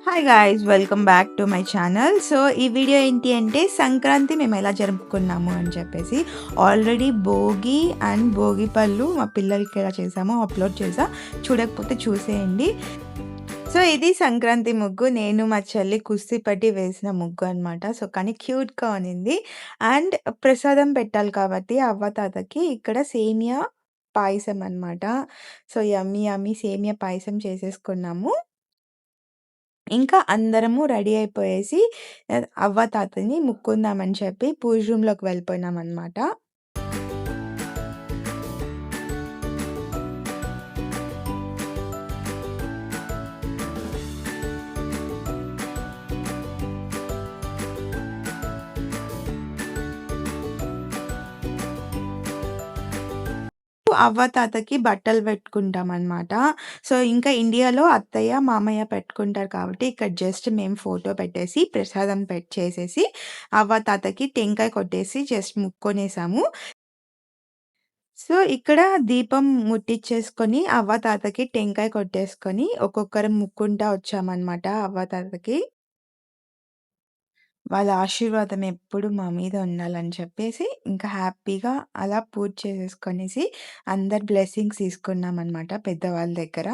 Hi guys welcome back to my channel. So ఈ video ఏంటి అంటే సంక్రాంతి మేము ఎలా జరుపుకున్నాము అని చెప్పేసి ఆల్రెడీ భోగి అండ్ భోగి పళ్ళు మా పిల్లలకి ఎలా చేసామో అప్లోడ్ చేసా, చూడకపోతే చూసేయండి. సో ఇది సంక్రాంతి ముగ్గు, నేను మా చెల్లి కుస్తీ పట్టి వేసిన ముగ్గు అనమాట. సో కానీ క్యూట్గా ఉన్నింది. అండ్ ప్రసాదం పెట్టాలి కాబట్టి అవ్వ తాతకి ఇక్కడ సేమియా పాయసం అనమాట. సో యమ్మీ యమ్మీ సేమియా పాయసం చేసేసుకున్నాము. ఇంకా అందరము రెడీ అయిపోయేసి అవ్వ తాతని ముక్కుందామని చెప్పి పూజ రూమ్‌లోకి వెళ్ళిపోయినామనమాట. అవ్వ తాతకి బట్టలు పెట్టుకుంటామనమాట. సో ఇంకా ఇండియాలో అత్తయ్య, మామయ్య పెట్టుకుంటారు కాబట్టి ఇక్కడ జస్ట్ మేము ఫోటో పెట్టేసి ప్రసాదం చేసేసి అవ్వ తాతకి టెంకాయ కొట్టేసి జస్ట్ ముక్కొనేసాము. సో ఇక్కడ దీపం ముట్టిచ్చేసుకొని అవ్వ తాతకి టెంకాయ కొట్టేసుకొని ఒక్కొక్కరం ముక్కుంటా వచ్చామనమాట అవ్వ తాతకి. వాళ్ళ ఆశీర్వాదం ఎప్పుడు మా మీద ఉండాలని చెప్పేసి ఇంకా హ్యాపీగా అలా పూజ చేసేసుకొనేసి అందరి బ్లెస్సింగ్స్ తీసుకున్నామనమాట పెద్దవాళ్ళ దగ్గర.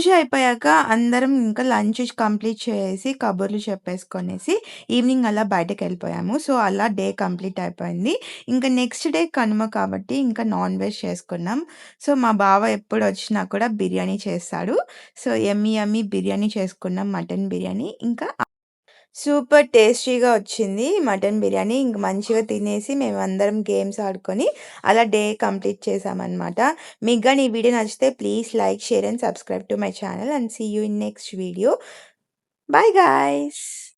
పూజ అయిపోయాక అందరం ఇంకా లంచ్ కంప్లీట్ చేసేసి, కబుర్లు చెప్పేసుకొనేసి ఈవినింగ్ అలా బయటకెళ్ళిపోయాము. సో, అలా డే కంప్లీట్ అయిపోయింది. ఇంకా నెక్స్ట్ డే కనుమ కాబట్టి ఇంకా నాన్ వెజ్ చేసుకున్నాం. సో, మా బావ ఎప్పుడొచ్చినా కూడా బిర్యానీ చేస్తాడు. సో, యమ్మీ యమ్మీ బిర్యానీ చేసుకున్నాం. మటన్ బిర్యానీ. ఇంకా సూపర్ టేస్టీగా వచ్చింది మటన్ బిర్యానీ. ఇంక మంచిగా తినేసి మేమందరం గేమ్స్ ఆడుకొని అలా డే కంప్లీట్ చేశామనమాట. మీకు గాని ఈ వీడియో నచ్చితే please like, share and subscribe to my channel and see you in next video. Bye guys.